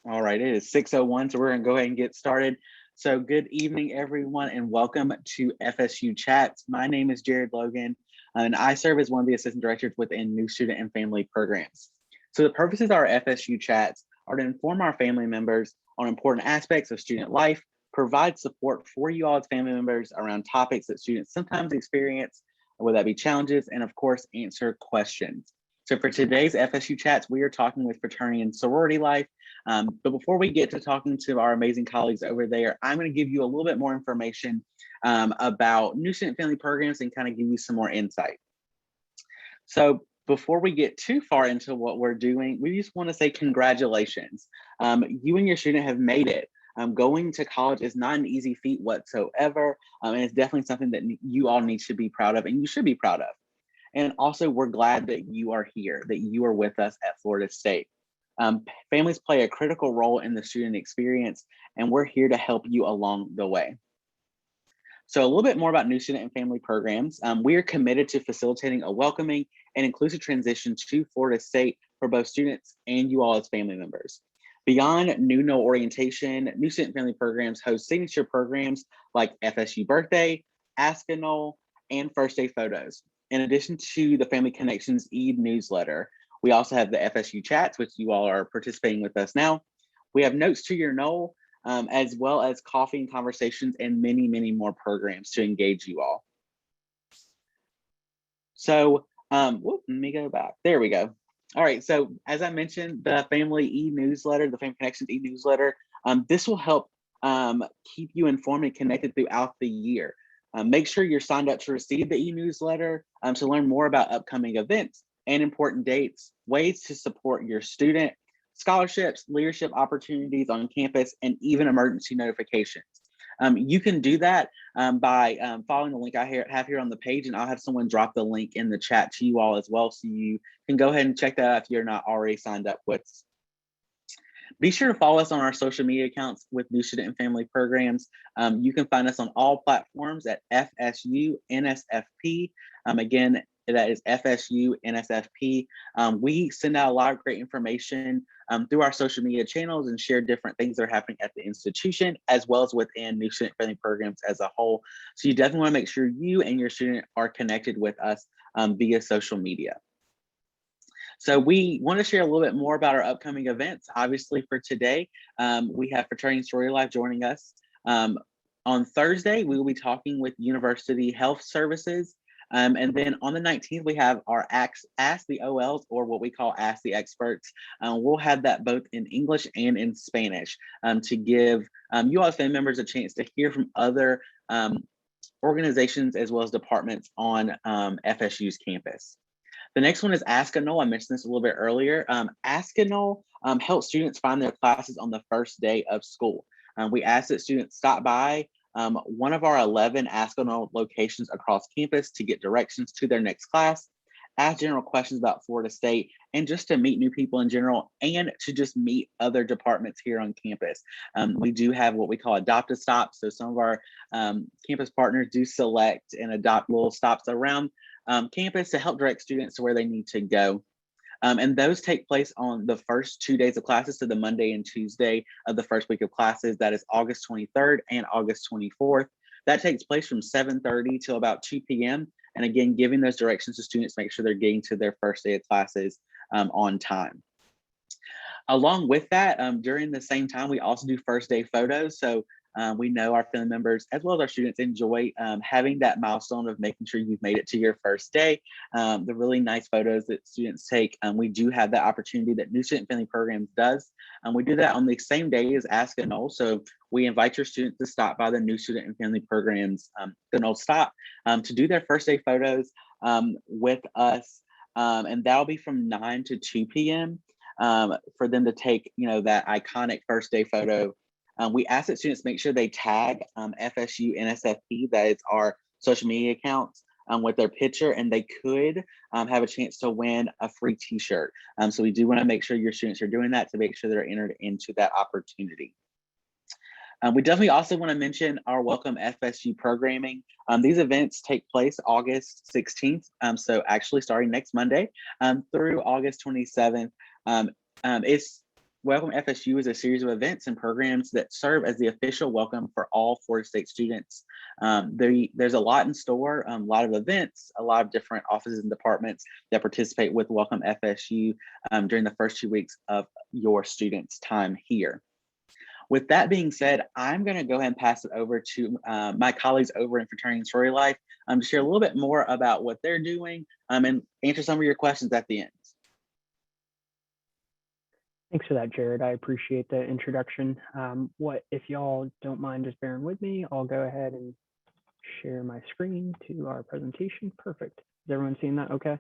All right, it is 6:01, so we're going to go ahead and get started. So good evening, everyone, and welcome to FSU Chats. My name is Jared Logan, and I serve as one of the assistant directors within New Student and Family Programs. So the purposes of our FSU Chats are to inform our family members on important aspects of student life, provide support for you all as family members around topics that students sometimes experience, whether that be challenges, and of course, answer questions. So for today's FSU Chats, we are talking with fraternity and sorority life. But before we get to talking to our amazing colleagues over there, I'm going to give you a little bit more information about New Student Family Programs and kind of give you some more insight. So before we get too far into what we're doing, we just want to say congratulations. You and your student have made it. Going to college is not an easy feat whatsoever, and it's definitely something that you all need to be proud of, and you should be proud of. And also, we're glad that you are here, that you are with us at Florida State. Families play a critical role in the student experience, and we're here to help you along the way. So a little bit more about New Student and Family Programs. We are committed to facilitating a welcoming and inclusive transition to Florida State for both students and you all as family members. Beyond New No orientation, New Student Family Programs host signature programs like FSU Birthday, Ask a Knoll, and First Day Photos. In addition to the Family Connections e-newsletter, we also have the FSU Chats, which you all are participating with us now. We have Notes to Your Knoll, as well as coffee and conversations and many, many more programs to engage you all. So let me go back. There we go. All right, so as I mentioned, the Family e-newsletter, the Family Connections e-newsletter, this will help keep you informed and connected throughout the year. Make sure you're signed up to receive the e-newsletter to learn more about upcoming events and important dates, ways to support your student, scholarships, leadership opportunities on campus, and even emergency notifications. You can do that by following the link I have here on the page, and I'll have someone drop the link in the chat to you all as well, so you can go ahead and check that out if you're not already signed up with. Be sure to follow us on our social media accounts with New Student and Family Programs. You can find us on all platforms at FSU NSFP. Again, that is FSU NSFP. We send out a lot of great information through our social media channels and share different things that are happening at the institution, as well as within New Student Family Programs as a whole. So you definitely want to make sure you and your student are connected with us via social media. So we want to share a little bit more about our upcoming events. Obviously for today, we have Fraternity and Sorority Life joining us. On Thursday, we will be talking with University Health Services. And then on the 19th, we have our Ask the OLs, or what we call Ask the Experts. We'll have that both in English and in Spanish to give you all as family members a chance to hear from other organizations as well as departments on FSU's campus. The next one is Ask a Knoll. I mentioned this a little bit earlier. Ask a Knoll helps students find their classes on the first day of school. We ask that students stop by one of our 11 Ask a Knoll locations across campus to get directions to their next class, ask general questions about Florida State, and just to meet new people in general, and to just meet other departments here on campus. We do have what we call adopt a stop. So some of our campus partners do select and adopt little stops around campus to help direct students to where they need to go. And those take place on the first 2 days of classes, so the Monday and Tuesday of the first week of classes. That is August 23rd and August 24th. That takes place from 7:30 till about 2 p.m. And again, giving those directions to students, make sure they're getting to their first day of classes on time. Along with that, during the same time, we also do first day photos. So we know our family members, as well as our students, enjoy having that milestone of making sure you've made it to your first day. The really nice photos that students take, we do have that opportunity that New Student Family Programs does. We do that on the same day as Ask a Knoll. So we invite your students to stop by the New Student and Family Programs, the Knoll stop, to do their first day photos with us. And that'll be from 9 to 2 p.m. For them to take, that iconic first day photo. We ask that students make sure they tag FSU NSFP, that is our social media accounts, with their picture, and they could have a chance to win a free t-shirt. So we do want to make sure your students are doing that to make sure they're entered into that opportunity. We definitely also want to mention our Welcome FSU programming. These events take place August 16th, so actually starting next Monday through August 27th. It's Welcome FSU is a series of events and programs that serve as the official welcome for all Florida State students. There's a lot in store, a lot of events, a lot of different offices and departments that participate with Welcome FSU during the first 2 weeks of your students' time here. With that being said, I'm going to go ahead and pass it over to my colleagues over in Fraternity and Sorority Life to share a little bit more about what they're doing and answer some of your questions at the end. Thanks for that, Jared. I appreciate the introduction. If y'all don't mind just bearing with me, I'll go ahead and share my screen to our presentation. Perfect. Is everyone seeing that okay?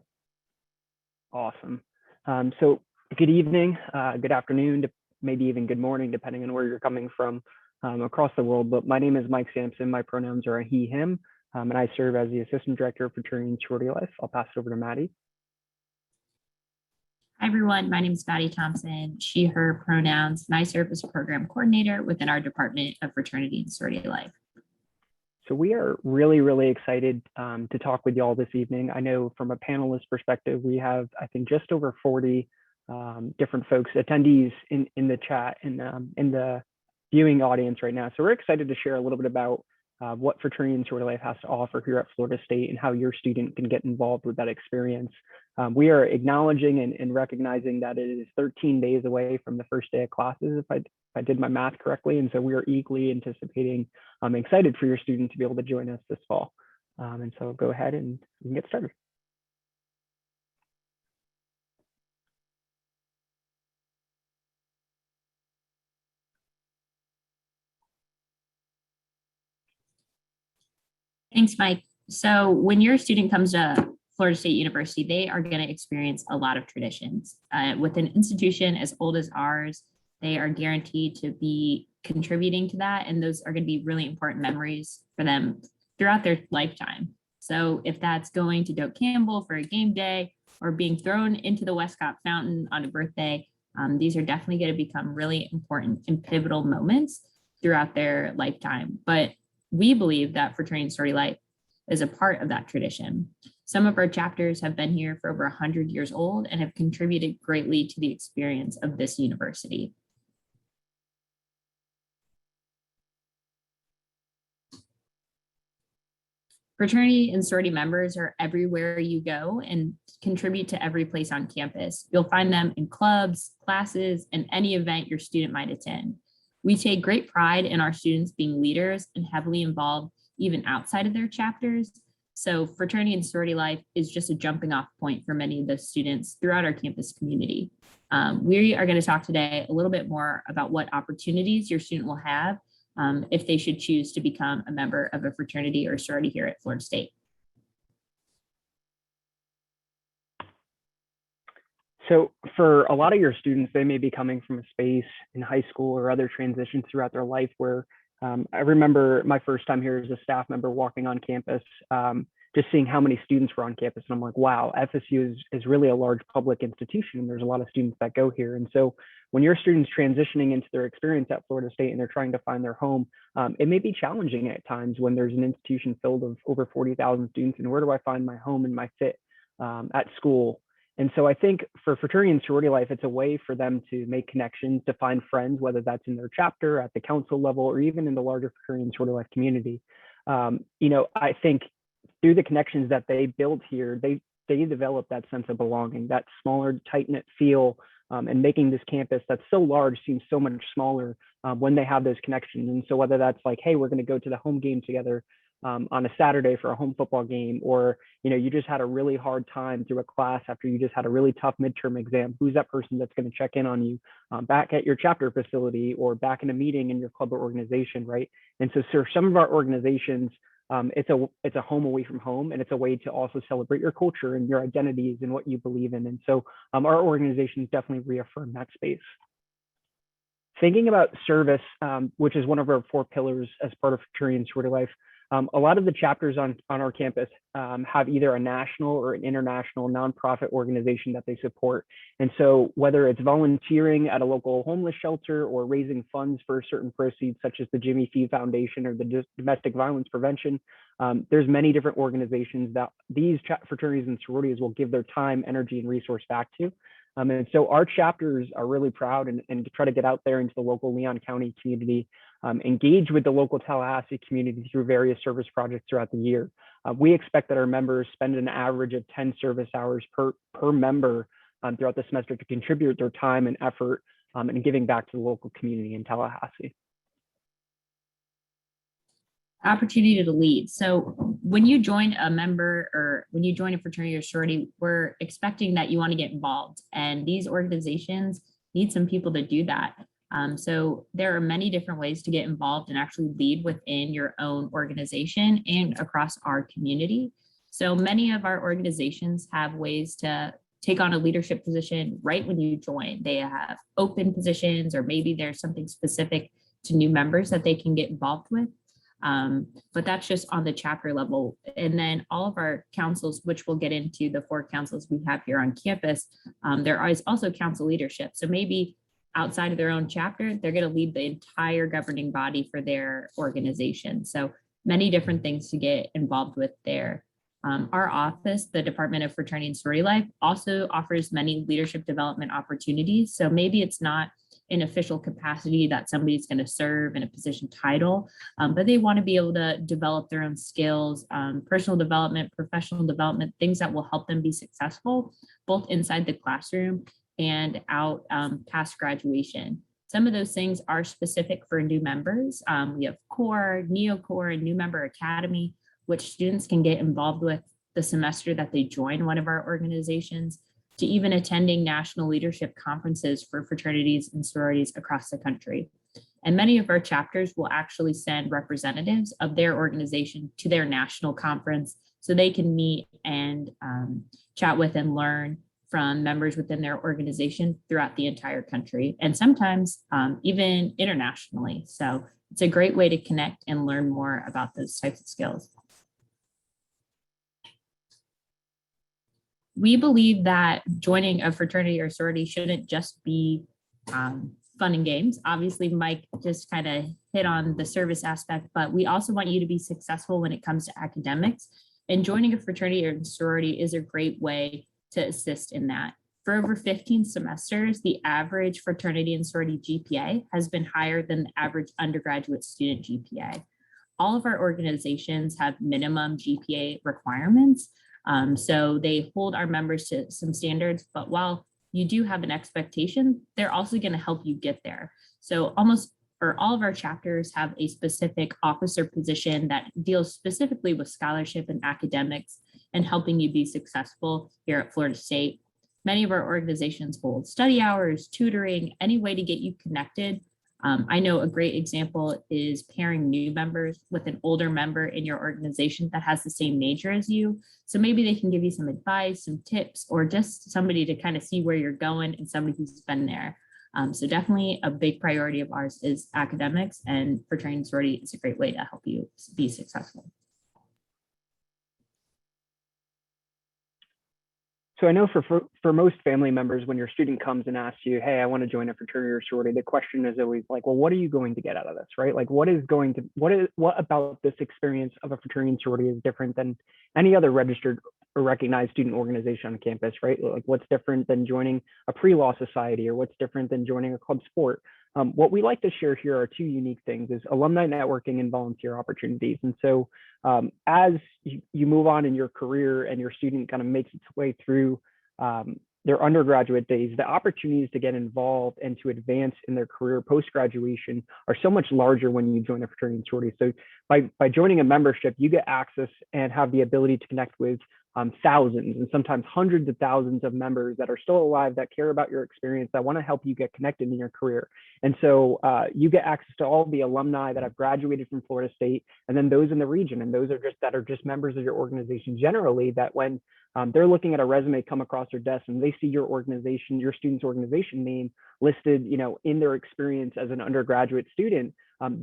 Awesome. So good evening, good afternoon, maybe even good morning, depending on where you're coming from across the world. But my name is Mike Sampson. My pronouns are he, him, and I serve as the Assistant Director of Fraternity and Sorority Life. I'll pass it over to Maddie. Hi, everyone. My name is Maddie Thompson, she, her pronouns, and I serve as a program coordinator within our Department of Fraternity and Sorority Life. So we are really excited to talk with y'all this evening. I know from a panelist perspective, we have, I think, just over 40 different folks, attendees in the chat and in the viewing audience right now. So we're excited to share a little bit about what Fraternity and Sorority Life has to offer here at Florida State and how your student can get involved with that experience. We are acknowledging and recognizing that it is 13 days away from the first day of classes, if I did my math correctly. And so we are eagerly anticipating, I'm excited for your student to be able to join us this fall. And so go ahead and we can get started. Thanks, Mike. So when your student comes to Florida State University, they are going to experience a lot of traditions. With an institution as old as ours, they are guaranteed to be contributing to that. And those are going to be really important memories for them throughout their lifetime. So if that's going to Doak Campbell for a game day or being thrown into the Westcott Fountain on a birthday, these are definitely going to become really important and pivotal moments throughout their lifetime. But we believe that Fraternity and Sorority Life is a part of that tradition. Some of our chapters have been here for over 100 years old and have contributed greatly to the experience of this university. Fraternity and sorority members are everywhere you go and contribute to every place on campus. You'll find them in clubs, classes, and any event your student might attend. We take great pride in our students being leaders and heavily involved even outside of their chapters. So Fraternity and Sorority Life is just a jumping off point for many of the students throughout our campus community. We are going to talk today a little bit more about what opportunities your student will have if they should choose to become a member of a fraternity or sorority here at Florida State. So for a lot of your students, they may be coming from a space in high school or other transitions throughout their life where I remember my first time here as a staff member walking on campus, just seeing how many students were on campus. And I'm like, wow, FSU is really a large public institution. And there's a lot of students that go here. And so when your students transitioning into their experience at Florida State and they're trying to find their home, it may be challenging at times when there's an institution filled of over 40,000 students. And where do I find my home and my fit at school? And so I think for Fraternity and Sorority Life, it's a way for them to make connections, to find friends, whether that's in their chapter, at the council level, or even in the larger Fraternity and Sorority Life community. I think through the connections that they build here, they develop that sense of belonging, that smaller, tight-knit feel, and making this campus that's so large seems so much smaller when they have those connections. And so whether that's like, hey, we're going to go to the home game together on a Saturday for a home football game, or you just had a really hard time through a class after you just had a really tough midterm exam, who's that person that's going to check in on you back at your chapter facility or back in a meeting in your club or organization, right? And so for some of our organizations, it's a home away from home, and it's a way to also celebrate your culture and your identities and what you believe in. And so our organizations definitely reaffirm that space. Thinking about service, which is one of our 4 pillars as part of Fraternity and Sorority Life, a lot of the chapters on our campus have either a national or an international nonprofit organization that they support. And so whether it's volunteering at a local homeless shelter or raising funds for certain proceeds, such as the Jimmy Fee Foundation or the Domestic Violence Prevention, there's many different organizations that these fraternities and sororities will give their time, energy, and resource back to. And so our chapters are really proud and try to get out there into the local Leon County community, engage with the local Tallahassee community through various service projects throughout the year. We expect that our members spend an average of 10 service hours per member throughout the semester to contribute their time and effort and giving back to the local community in Tallahassee. Opportunity to lead. So when you join a member or when you join a fraternity or sorority, we're expecting that you want to get involved, and these organizations need some people to do that. So there are many different ways to get involved and actually lead within your own organization and across our community. So many of our organizations have ways to take on a leadership position right when you join. They have open positions, or maybe there's something specific to new members that they can get involved with. But that's just on the chapter level. And then all of our councils, which we'll get into the 4 councils we have here on campus, there is also council leadership. So maybe outside of their own chapter, they're going to lead the entire governing body for their organization. So many different things to get involved with there. Our office, the Department of Fraternity and Sorority Life, also offers many leadership development opportunities. So maybe it's not in official capacity that somebody's going to serve in a position title, but they want to be able to develop their own skills, personal development, professional development, things that will help them be successful, both inside the classroom and out past graduation. Some of those things are specific for new members. We have core, neo-core, and new member academy, which students can get involved with the semester that they join one of our organizations, to even attending national leadership conferences for fraternities and sororities across the country. And many of our chapters will actually send representatives of their organization to their national conference so they can meet and chat with and learn from members within their organization throughout the entire country, and sometimes even internationally. So it's a great way to connect and learn more about those types of skills. We believe that joining a fraternity or sorority shouldn't just be fun and games. Obviously, Mike just kind of hit on the service aspect, but we also want you to be successful when it comes to academics. And joining a fraternity or sorority is a great way to assist in that. For over 15 semesters, the average fraternity and sorority GPA has been higher than the average undergraduate student GPA. All of our organizations have minimum GPA requirements. So they hold our members to some standards, but while you do have an expectation, they're also going to help you get there. So all of our chapters have a specific officer position that deals specifically with scholarship and academics and helping you be successful here at Florida State. Many of our organizations hold study hours, tutoring, any way to get you connected. I know a great example is pairing new members with an older member in your organization that has the same major as you. So maybe they can give you some advice, some tips, or just somebody to kind of see where you're going and somebody who's been there. So definitely a big priority of ours is academics, and fraternity and sorority is a great way to help you be successful. So I know for most family members, when your student comes and asks you, hey, I want to join a fraternity or sorority, the question is always like, well, what are you going to get out of this, right? Like, what about this experience of a fraternity and sorority is different than any other registered or recognized student organization on campus, right? Like, what's different than joining a pre-law society, or what's different than joining a club sport? What we like to share here are 2 unique things: is alumni networking and volunteer opportunities. And so as you move on in your career and your student kind of makes its way through their undergraduate days, the opportunities to get involved and to advance in their career post-graduation are so much larger when you join a fraternity and sorority. So by joining a membership, you get access and have the ability to connect with thousands and sometimes hundreds of thousands of members that are still alive, that care about your experience, that want to help you get connected in your career. And so you get access to all the alumni that have graduated from Florida State, and then those in the region, and those are just members of your organization generally, that when they're looking at a resume come across their desk and they see your organization, your student's organization name listed, in their experience as an undergraduate student,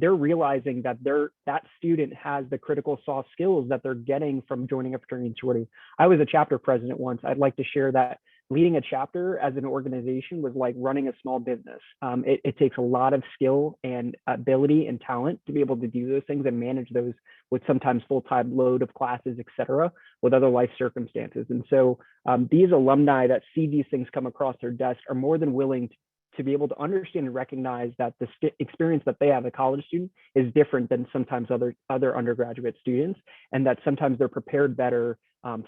they're realizing that that student has the critical soft skills that they're getting from joining a fraternity and sorority. I was a chapter president once. I'd like to share that leading a chapter as an organization was like running a small business. It takes a lot of skill and ability and talent to be able to do those things and manage those with sometimes full-time load of classes, et cetera, with other life circumstances. And so these alumni that see these things come across their desk are more than willing to be able to understand and recognize that the experience that they have as a college student is different than sometimes other undergraduate students, and that sometimes they're prepared better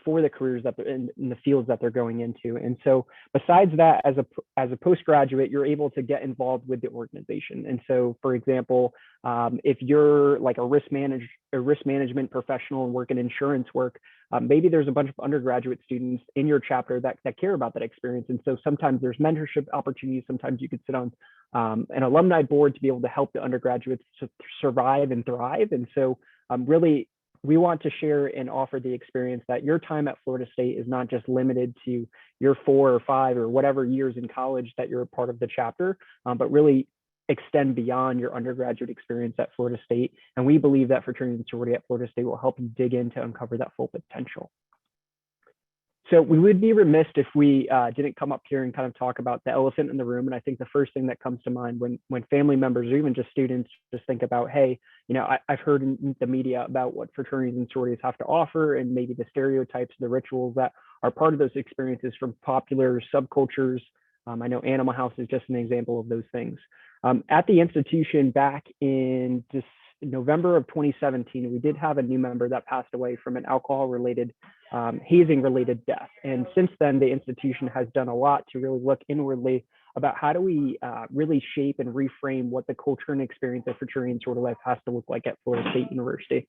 for the careers that they're in the fields that they're going into. And so besides that, as a postgraduate, you're able to get involved with the organization. And so, for example, if you're like a risk management professional and work in insurance work, maybe there's a bunch of undergraduate students in your chapter that care about that experience. And so sometimes there's mentorship opportunities. Sometimes you could sit on an alumni board to be able to help the undergraduates to survive and thrive. And so really, we want to share and offer the experience that your time at Florida State is not just limited to your 4 or 5 or whatever years in college that you're a part of the chapter, but really extend beyond your undergraduate experience at Florida State. And we believe that fraternity and sorority at Florida State will help you dig in to uncover that full potential. So we would be remiss if we didn't come up here and kind of talk about the elephant in the room. And I think the first thing that comes to mind when family members or even just students just think about, hey, you know, I've heard in the media about what fraternities and sororities have to offer and maybe the stereotypes, the rituals that are part of those experiences from popular subcultures. I know Animal House is just an example of those things. At the institution back in November of 2017, we did have a new member that passed away from an alcohol-related, hazing-related death. And since then, the institution has done a lot to really look inwardly about how do we really shape and reframe what the culture and experience of fraternity and sorority life has to look like at Florida State University.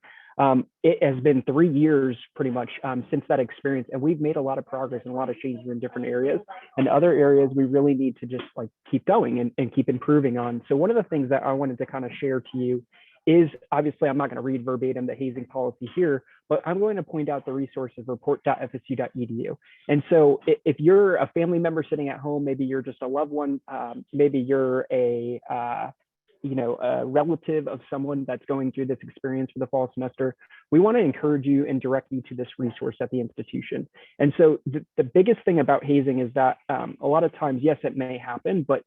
It has been 3 years pretty much since that experience, and we've made a lot of progress and a lot of changes in different areas. And other areas we really need to just like keep going and keep improving on. So one of the things that I wanted to kind of share to you is, obviously I'm not going to read verbatim the hazing policy here, but I'm going to point out the resources, report.fsu.edu. And so if you're a family member sitting at home, maybe you're just a loved one, maybe you're a relative of someone that's going through this experience for the fall semester, we want to encourage you and direct you to this resource at the institution. And so the biggest thing about hazing is that a lot of times, yes, it may happen, but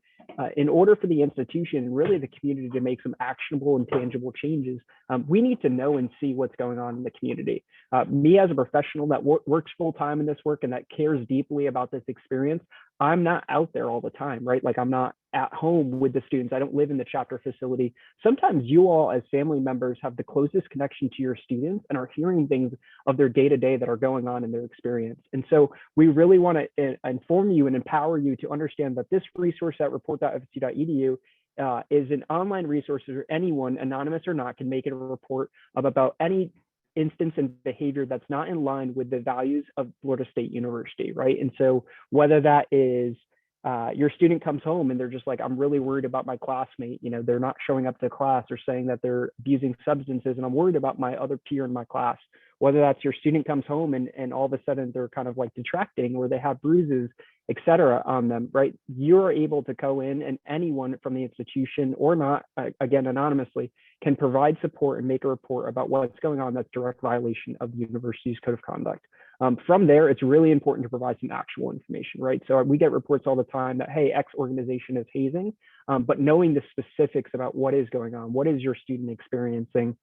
in order for the institution, really the community, to make some actionable and tangible changes, we need to know and see what's going on in the community. Me as a professional that works full-time in this work and that cares deeply about this experience, I'm not out there all the time, right? Like I'm not at home with the students. I don't live in the chapter facility. Sometimes you all as family members have the closest connection to your students and are hearing things of their day-to-day that are going on in their experience. And so we really want to inform you and empower you to understand that this resource at report.fsu.edu is an online resource where anyone, anonymous or not, can make a report about any instance and behavior that's not in line with the values of Florida State University, right? And so whether that is your student comes home and they're just like, I'm really worried about my classmate, you know, they're not showing up to class or saying that they're abusing substances and I'm worried about my other peer in my class, whether that's your student comes home and all of a sudden they're kind of like detracting or they have bruises, et cetera, on them, right? You're able to go in and anyone from the institution or not, again, anonymously, can provide support and make a report about what's going on that's direct violation of the university's code of conduct. From there, it's really important to provide some actual information, right? So we get reports all the time that, hey, X organization is hazing, but knowing the specifics about what is going on, what is your student experiencing,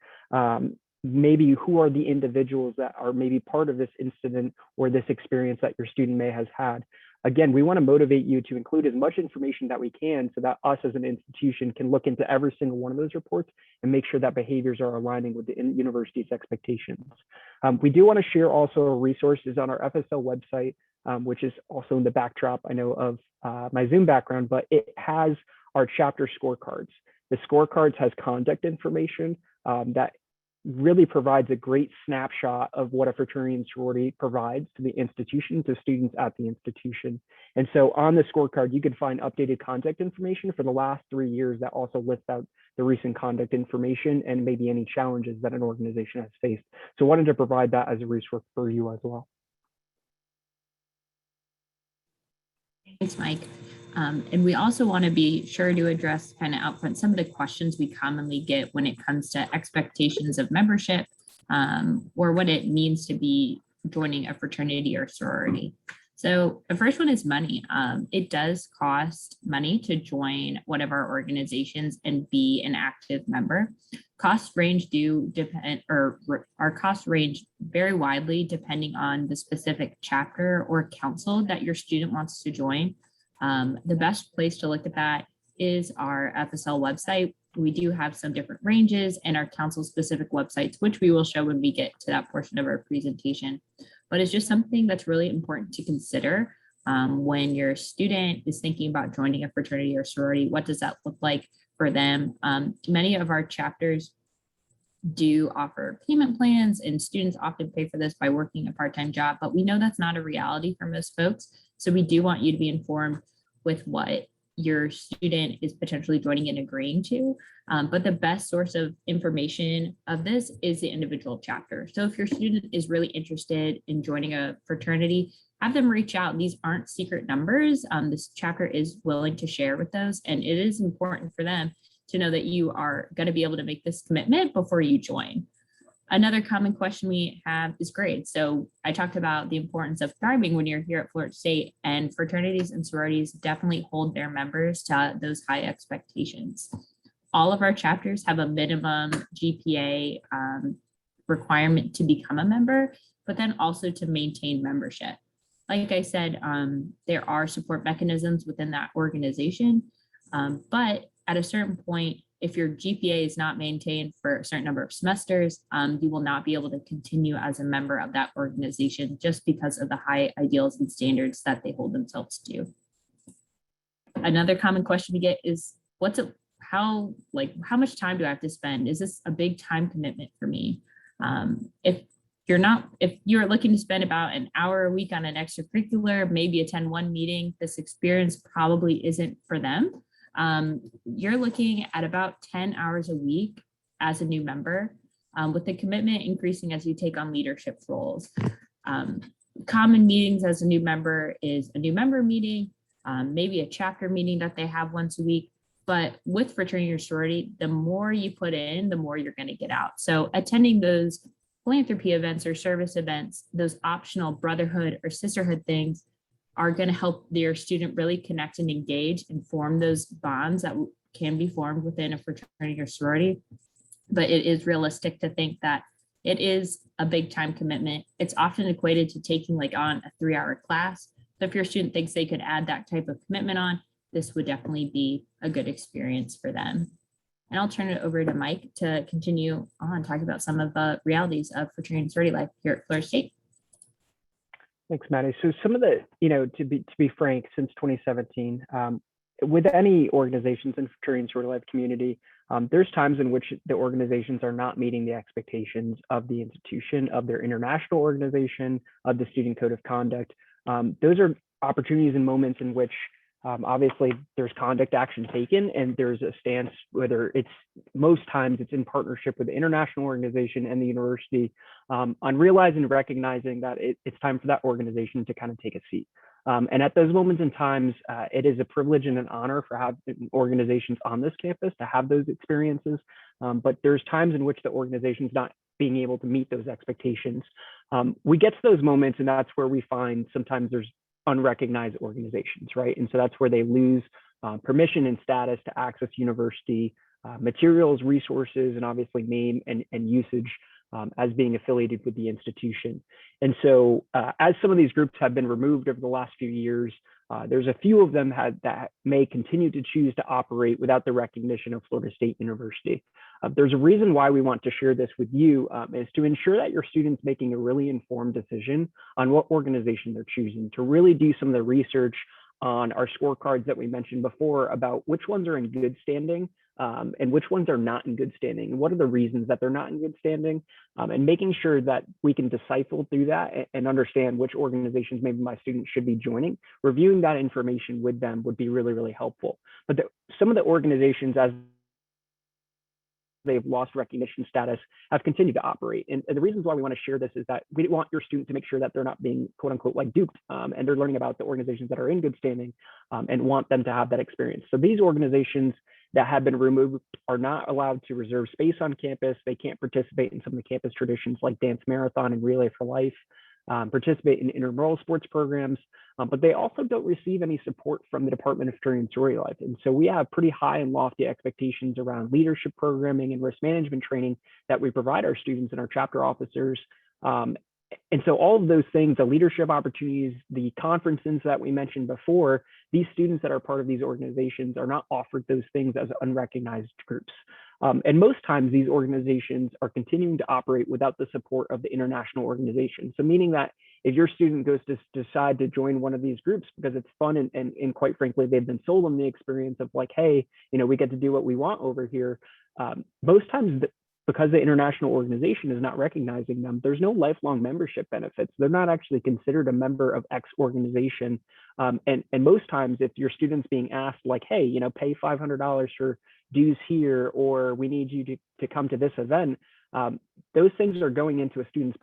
maybe who are the individuals that are maybe part of this incident or this experience that your student may have had. Again, we want to motivate you to include as much information that we can so that us as an institution can look into every single one of those reports and make sure that behaviors are aligning with the university's expectations. We do want to share also resources on our FSL website, which is also in the backdrop, I know, of my Zoom background, but it has our chapter scorecards. The scorecards has conduct information that really provides a great snapshot of what a fraternity and sorority provides to the institution, to students at the institution. And so on the scorecard, you can find updated conduct information for the last 3 years that also lists out the recent conduct information and maybe any challenges that an organization has faced. So I wanted to provide that as a resource for you as well. Thanks, Mike. And we also want to be sure to address kind of upfront some of the questions we commonly get when it comes to expectations of membership or what it means to be joining a fraternity or sorority. So the first one is money. It does cost money to join one of our organizations and be an active member. Costs range our costs range very widely depending on the specific chapter or council that your student wants to join. The best place to look at that is our FSL website. We do have some different ranges and our council specific websites, which we will show when we get to that portion of our presentation. But it's just something that's really important to consider when your student is thinking about joining a fraternity or sorority. What does that look like for them? Many of our chapters do offer payment plans, and students often pay for this by working a part-time job, but we know that's not a reality for most folks. So we do want you to be informed with what your student is potentially joining and agreeing to. But the best source of information of this is the individual chapter. So if your student is really interested in joining a fraternity, have them reach out. These aren't secret numbers. This chapter is willing to share with those, and it is important for them to know that you are going to be able to make this commitment before you join. Another common question we have is grades. So I talked about the importance of thriving when you're here at Florida State, and fraternities and sororities definitely hold their members to those high expectations. All of our chapters have a minimum GPA requirement to become a member, but then also to maintain membership. Like I said, there are support mechanisms within that organization, but at a certain point, if your GPA is not maintained for a certain number of semesters, you will not be able to continue as a member of that organization just because of the high ideals and standards that they hold themselves to. Another common question we get is, how much time do I have to spend? Is this a big time commitment for me? If you're looking to spend about an hour a week on an extracurricular, maybe attend one meeting, this experience probably isn't for them. You're looking at about 10 hours a week as a new member, with the commitment increasing as you take on leadership roles. Common meetings as a new member is a new member meeting, maybe a chapter meeting that they have once a week. But with fraternity or sorority, the more you put in, the more you're going to get out. So attending those philanthropy events or service events, those optional brotherhood or sisterhood things are going to help their student really connect and engage and form those bonds that can be formed within a fraternity or sorority. But it is realistic to think that it is a big time commitment. It's often equated to taking on a 3-hour class. So if your student thinks they could add that type of commitment on, this would definitely be a good experience for them. And I'll turn it over to Mike to continue on talking about some of the realities of fraternity and sorority life here at Florida State. Thanks, Maddie. So some of the, to be frank, since 2017, with any organizations in fraternity and sorority life community, there's times in which the organizations are not meeting the expectations of the institution, of their international organization, of the student code of conduct. Those are opportunities and moments in which obviously there's conduct action taken, and there's a stance, whether most times it's in partnership with the international organization and the university, on realizing and recognizing that it's time for that organization to kind of take a seat. And at those moments and times, it is a privilege and an honor for having organizations on this campus to have those experiences. But there's times in which the organization's not being able to meet those expectations. We get to those moments, and that's where we find sometimes there's unrecognized organizations, right? And so that's where they lose permission and status to access university materials, resources, and obviously name and usage as being affiliated with the institution. And so as some of these groups have been removed over the last few years, there's a few of them that may continue to choose to operate without the recognition of Florida State University. There's a reason why we want to share this with you, is to ensure that your students making a really informed decision on what organization they're choosing, to really do some of the research on our scorecards that we mentioned before about which ones are in good standing and which ones are not in good standing, and what are the reasons that they're not in good standing, and making sure that we can decipher through that and understand which organizations maybe my students should be joining. Reviewing that information with them would be really, really helpful. But some of the organizations, as they've lost recognition status, have continued to operate. And the reasons why we want to share this is that we want your students to make sure that they're not being quote unquote duped, and they're learning about the organizations that are in good standing, and want them to have that experience. So these organizations that have been removed are not allowed to reserve space on campus. They can't participate in some of the campus traditions like dance marathon and relay for life, participate in intramural sports programs. but they also don't receive any support from the Department of Fraternity and Sorority Life. And so we have pretty high and lofty expectations around leadership programming and risk management training that we provide our students and our chapter officers. And so all of those things, the leadership opportunities, the conferences that we mentioned before, these students that are part of these organizations are not offered those things as unrecognized groups. And most times these organizations are continuing to operate without the support of the international organization. So meaning that if your student goes to decide to join one of these groups because it's fun and quite frankly, they've been sold on the experience of like, hey, we get to do what we want over here. Most times because the international organization is not recognizing them, there's no lifelong membership benefits. They're not actually considered a member of X organization. And most times if your student's being asked like, hey, pay $500 for dues here, or we need you to come to this event, those things are going into a student's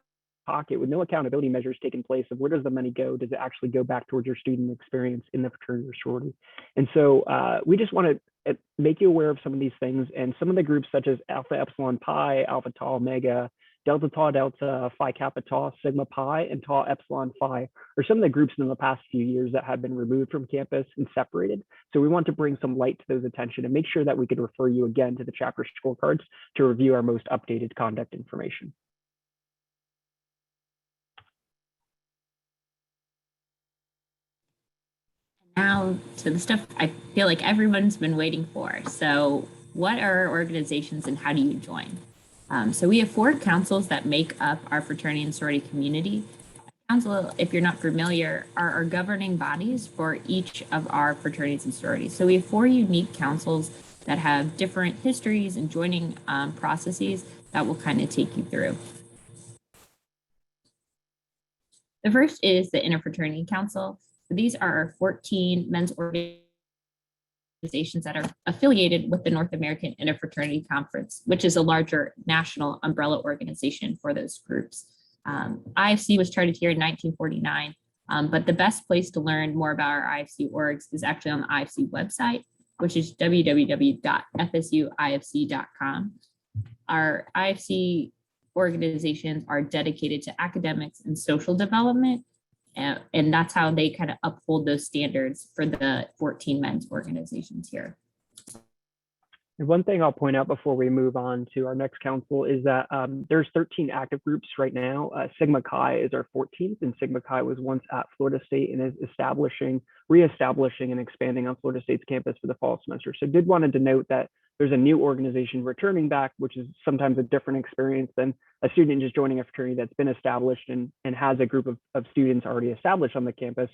pocket with no accountability measures taking place of where does the money go? Does it actually go back towards your student experience in the fraternity or sorority? And so we just want to make you aware of some of these things, and some of the groups such as Alpha Epsilon Pi, Alpha Tau Omega, Delta Tau Delta, Phi Kappa Tau, Sigma Pi, and Tau Epsilon Phi are some of the groups in the past few years that have been removed from campus and separated. So we want to bring some light to those attention and make sure that we could refer you again to the chapter scorecards to review our most updated conduct information. Now to the stuff I feel like everyone's been waiting for. So what are our organizations and how do you join? So we have 4 councils that make up our fraternity and sorority community. Council, if you're not familiar, are our governing bodies for each of our fraternities and sororities. So we have 4 unique councils that have different histories and joining processes that will kind of take you through. The first is the Interfraternity Council. These are our 14 men's organizations that are affiliated with the North American Interfraternity Conference, which is a larger national umbrella organization for those groups. IFC was chartered here in 1949, but the best place to learn more about our IFC orgs is actually on the IFC website, which is www.fsuifc.com. Our IFC organizations are dedicated to academics and social development, and that's how they kind of uphold those standards for the 14 men's organizations here. And one thing I'll point out before we move on to our next council is that there's 13 active groups right now. Sigma Chi is our 14th, and Sigma Chi was once at Florida State and is reestablishing and expanding on Florida State's campus for the fall semester. So did wanted to note that there's a new organization returning back, which is sometimes a different experience than a student just joining a fraternity that's been established and has a group of students already established on the campus.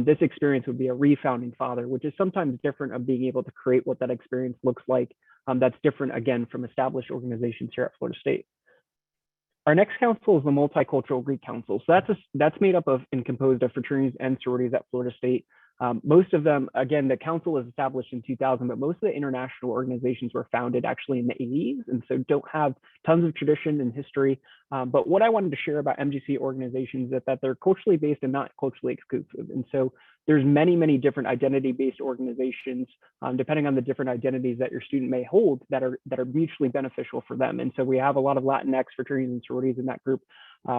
This experience would be a refounding father, which is sometimes different of being able to create what that experience looks like. That's different, again, from established organizations here at Florida State. Our next council is the Multicultural Greek Council. So that's made up of and composed of fraternities and sororities at Florida State. Most of them, again, the council was established in 2000, but most of the international organizations were founded actually in the 80s, and so don't have tons of tradition and history. But what I wanted to share about MGC organizations is that they're culturally based and not culturally exclusive. And so there's many, many different identity-based organizations, depending on the different identities that your student may hold, that are mutually beneficial for them. And so we have a lot of Latinx fraternities and sororities in that group.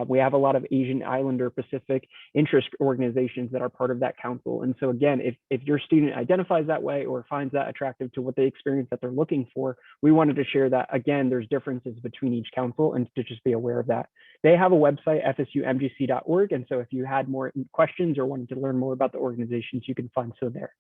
We have a lot of Asian Islander Pacific interest organizations that are part of that council. And so again, if your student identifies that way or finds that attractive to what they experience that they're looking for, we wanted to share that, again, there's differences between each council and to just be aware of that. They have a website, fsumgc.org. And so if you had more questions or wanted to learn more about the organizations, you can find so there.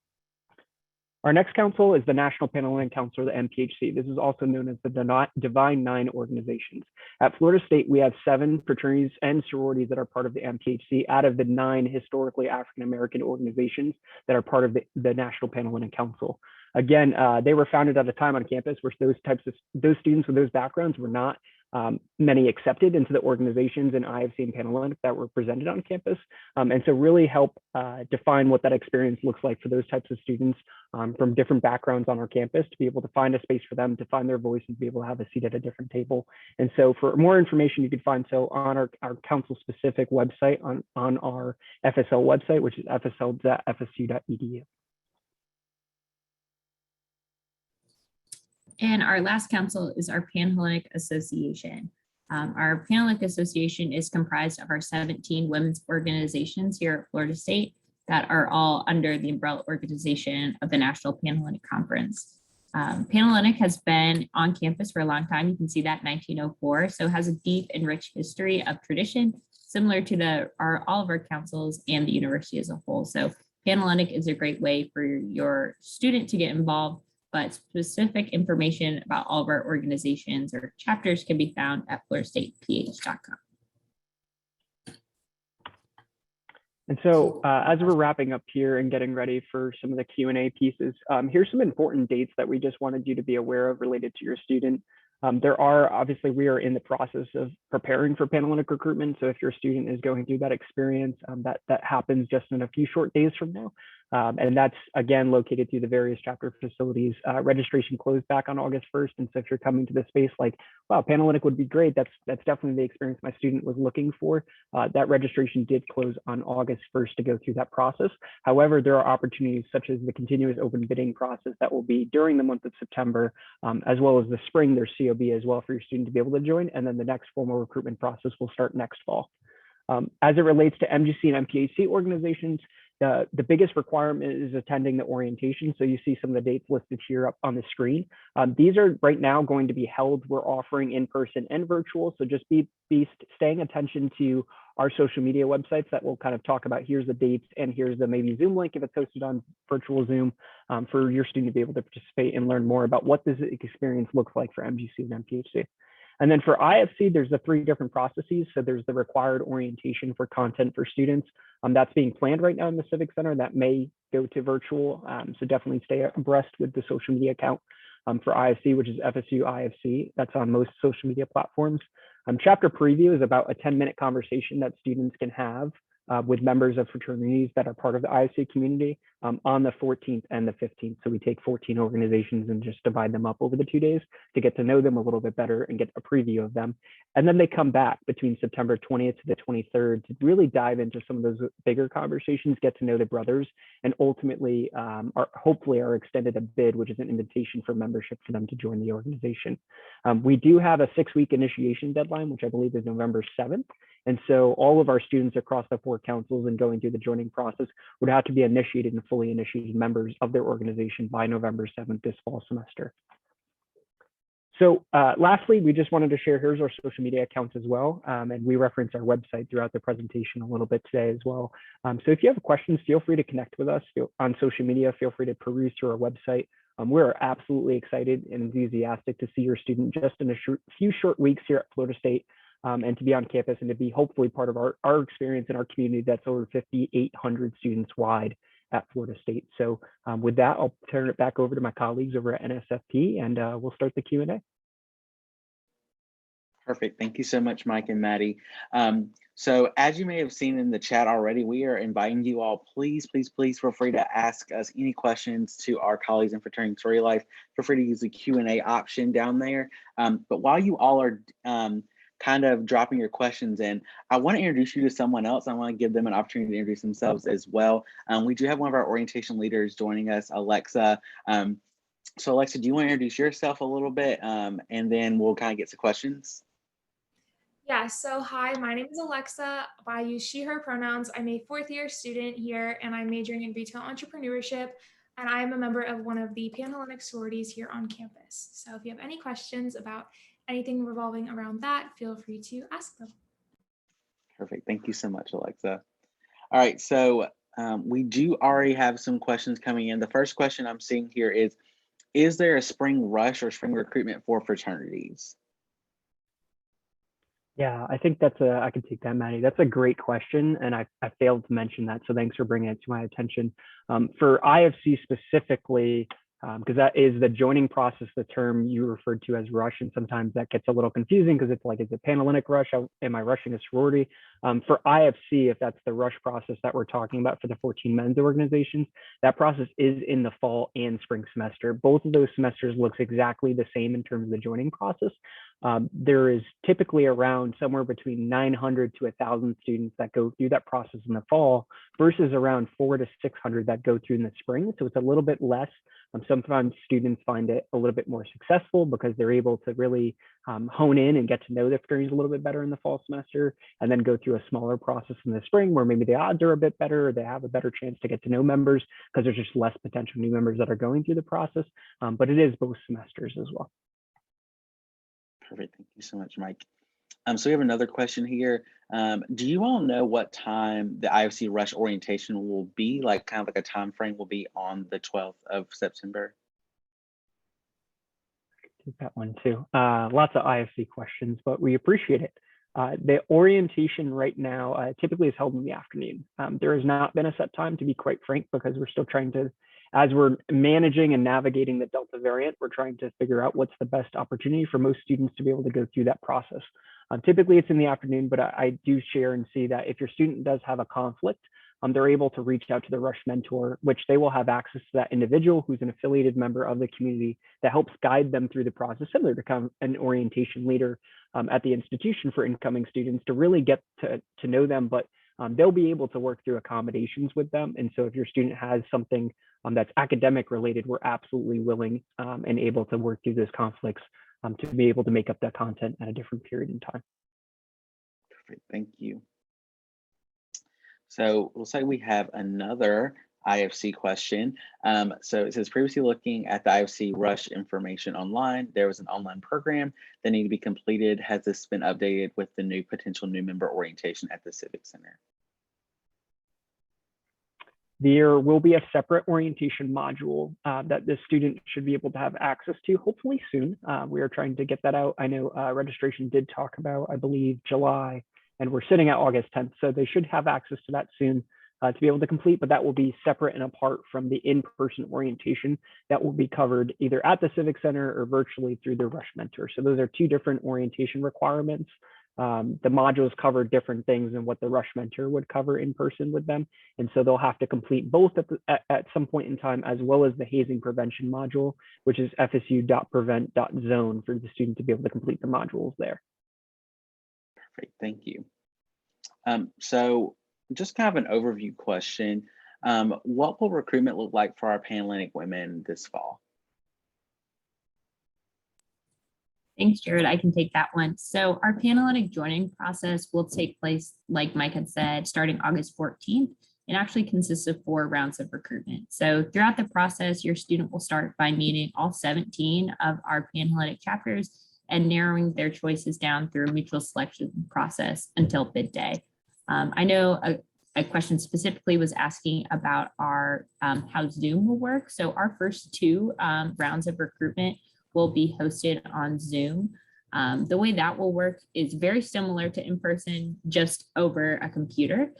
Our next council is the National Panhellenic Council, the NPHC. This is also known as the Divine Nine organizations. At Florida State, we have 7 fraternities and sororities that are part of the NPHC out of the 9 historically African-American organizations that are part of the National Panhellenic Council. Again, they were founded at a time on campus where those students with those backgrounds were not many accepted into the organizations in IFC and Panhellenic that were presented on campus. And so really help define what that experience looks like for those types of students from different backgrounds on our campus to be able to find a space for them to find their voice and be able to have a seat at a different table. And so for more information, you can find so on our council specific website on our FSL website, which is fsl.fsu.edu. And our last council is our Panhellenic Association. Our Panhellenic Association is comprised of our 17 women's organizations here at Florida State that are all under the umbrella organization of the National Panhellenic Conference. Panhellenic has been on campus for a long time. You can see that 1904, so it has a deep and rich history of tradition, similar to all of our councils and the university as a whole. So Panhellenic is a great way for your student to get involved, but specific information about all of our organizations or chapters can be found at floridastateph.com. And so as we're wrapping up here and getting ready for some of the Q&A pieces, here's some important dates that we just wanted you to be aware of related to your student. Obviously, we are in the process of preparing for Panhellenic recruitment. So if your student is going through that experience, that happens just in a few short days from now. And that's, again, located through the various chapter facilities. Registration closed back on August 1st. And so if you're coming to the space like, wow, Panhellenic would be great, that's definitely the experience my student was looking for. That registration did close on August 1st to go through that process. However, there are opportunities such as the continuous open bidding process that will be during the month of September, as well as the spring, there's COB as well for your student to be able to join. And then the next formal recruitment process will start next fall. As it relates to MGC and MPHC organizations, the biggest requirement is attending the orientation. So you see some of the dates listed here up on the screen. These are right now going to be held. We're offering in person and virtual. So just be staying attention to our social media websites that will kind of talk about here's the dates and here's the maybe Zoom link if it's hosted on virtual Zoom for your student to be able to participate and learn more about what this experience looks like for MGC and MPHC. And then for IFC, there's the 3 different processes. So there's the required orientation for content for students. That's being planned right now in the Civic Center. That may go to virtual. So definitely stay abreast with the social media account for IFC, which is FSU IFC. That's on most social media platforms. Chapter preview is about a 10-minute conversation that students can have with members of fraternities that are part of the IFC community on the 14th and the 15th. So we take 14 organizations and just divide them up over the 2 days to get to know them a little bit better and get a preview of them. And then they come back between September 20th to the 23rd to really dive into some of those bigger conversations, get to know the brothers, and ultimately hopefully are extended a bid, which is an invitation for membership for them to join the organization. We do have a 6-week initiation deadline, which I believe is November 7th. And so all of our students across the 4 councils and going through the joining process would have to be initiated and fully initiated members of their organization by November 7th this fall semester. So lastly, we just wanted to share, here's our social media accounts as well. And we reference our website throughout the presentation a little bit today as well. So if you have questions, feel free to connect with us on social media. Feel free to peruse through our website. We're absolutely excited and enthusiastic to see your student just in a few short weeks here at Florida State. And to be on campus and to be hopefully part of our experience in our community that's over 5,800 students wide at Florida State. So with that, I'll turn it back over to my colleagues over at NSFP and we'll start the Q&A. Perfect. Thank you so much, Mike and Maddie. So as you may have seen in the chat already, we are inviting you all, please feel free to ask us any questions to our colleagues in fraternity and sorority life. Feel free to use the Q&A option down there. But while you all are kind of dropping your questions in, I want to introduce you to someone else. I want to give them an opportunity to introduce themselves as well. We do have one of our orientation leaders joining us, Alexa. So Alexa, do you want to introduce yourself a little bit and then we'll kind of get to questions? Yeah, so hi, my name is Alexa. I use she, her pronouns. I'm a 4th-year student here and I'm majoring in retail entrepreneurship. And I'm a member of one of the Panhellenic sororities here on campus. So if you have any questions about anything revolving around that, feel free to ask them. Perfect. Thank you so much, Alexa. All right, so we do already have some questions coming in. The first question I'm seeing here is there a spring rush or spring recruitment for fraternities? Yeah, I think I can take that, Maddie. That's a great question. And I failed to mention that. So thanks for bringing it to my attention. For IFC specifically, because that is the joining process, the term you referred to as rush. And sometimes that gets a little confusing because it's like, is it Panhellenic rush? Am I rushing a sorority? For IFC, if that's the rush process that we're talking about for the 14 men's organizations, that process is in the fall and spring semester. Both of those semesters looks exactly the same in terms of the joining process. There is typically around somewhere between 900 to 1,000 students that go through that process in the fall versus around 400 to 600 that go through in the spring. So it's a little bit less. Sometimes students find it a little bit more successful because they're able to really hone in and get to know the fraternities a little bit better in the fall semester and then go through do a smaller process in the spring where maybe the odds are a bit better, or they have a better chance to get to know members because there's just less potential new members that are going through the process. But it is both semesters as well. Perfect. Thank you so much, Mike. So we have another question here. Do you all know what time the IFC Rush orientation will be? Like kind of like a time frame will be on the 12th of September? Take that one too. Lots of IFC questions, but we appreciate it. The orientation right now typically is held in the afternoon. There has not been a set time, to be quite frank, because we're still trying to, as we're managing and navigating the Delta variant, we're trying to figure out what's the best opportunity for most students to be able to go through that process. Typically it's in the afternoon, but I do share and see that if your student does have a conflict, they're able to reach out to the Rush mentor, which they will have access to that individual who's an affiliated member of the community that helps guide them through the process, similar to become an orientation leader at the institution for incoming students to really get to know them, but they'll be able to work through accommodations with them. And so if your student has something that's academic related, we're absolutely willing and able to work through those conflicts to be able to make up that content at a different period in time. Perfect. Thank you. So it looks like we have another IFC question. So it says, previously looking at the IFC Rush information online, there was an online program that needed to be completed. Has this been updated with the new potential new member orientation at the Civic Center? There will be a separate orientation module that the student should be able to have access to, hopefully soon. We are trying to get that out. I know registration did talk about, I believe, July, and we're sitting at August 10th. So they should have access to that soon to be able to complete, but that will be separate and apart from the in-person orientation that will be covered either at the Civic Center or virtually through the Rush mentor. So those are two different orientation requirements. The modules cover different things than what the Rush mentor would cover in person with them. And so they'll have to complete both at some point in time, as well as the hazing prevention module, which is fsu.prevent.zone for the student to be able to complete the modules there. Perfect, thank you. So just kind of an overview question. What will recruitment look like for our Panhellenic women this fall? Thanks, Jared. I can take that one. So our Panhellenic joining process will take place, like Mike had said, starting August 14th. It actually consists of 4 rounds of recruitment. So throughout the process, your student will start by meeting all 17 of our Panhellenic chapters and narrowing their choices down through a mutual selection process until bid day. I know a question specifically was asking about our how Zoom will work. So our first 2 rounds of recruitment will be hosted on Zoom. The way that will work is very similar to in-person, just over a computer.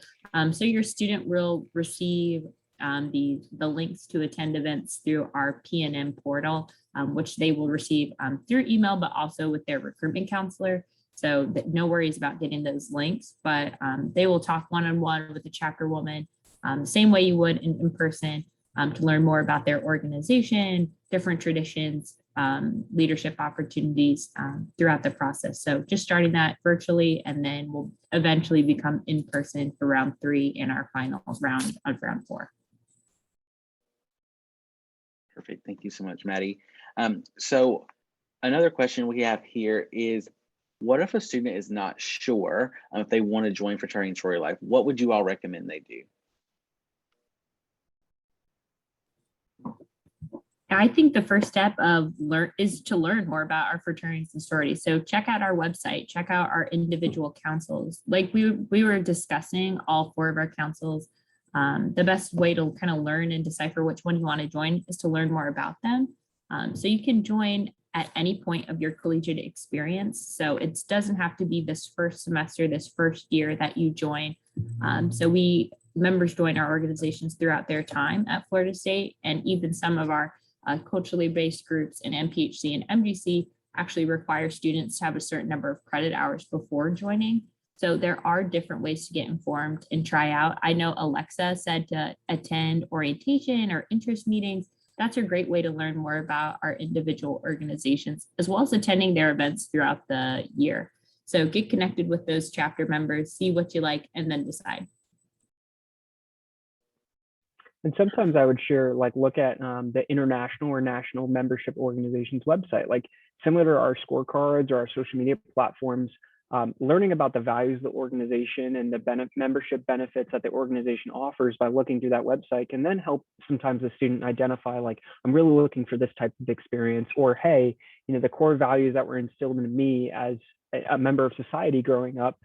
So your student will receive the links to attend events through our PNM portal, which they will receive through email, but also with their recruitment counselor. So that no worries about getting those links, but they will talk one-on-one with the chapter woman, the same way you would in person, to learn more about their organization, different traditions, leadership opportunities throughout the process. So just starting that virtually, and then we'll eventually become in person for round 3 and our final round of round 4. Perfect. Thank you so much, Maddie. So another question we have here is, what if a student is not sure if they want to join fraternity and sorority life? What would you all recommend they do? I think the first step is to learn more about our fraternities and sororities. So check out our website, check out our individual councils. Like we were discussing all 4 of our councils. The best way to kind of learn and decipher which one you want to join is to learn more about them. So you can join at any point of your collegiate experience. So it doesn't have to be this first semester, this first year that you join. So members join our organizations throughout their time at Florida State, and even some of our culturally based groups in MPHC and MGC actually require students to have a certain number of credit hours before joining. So there are different ways to get informed and try out. I know Alexa said to attend orientation or interest meetings. That's a great way to learn more about our individual organizations, as well as attending their events throughout the year. So get connected with those chapter members, see what you like, and then decide. And sometimes I would share, like, look at the international or national membership organizations website, like similar to our scorecards or our social media platforms. learning about the values of the organization and the membership benefits that the organization offers by looking through that website can then help sometimes the student identify, like, I'm really looking for this type of experience, or, hey, the core values that were instilled in me as a member of society growing up,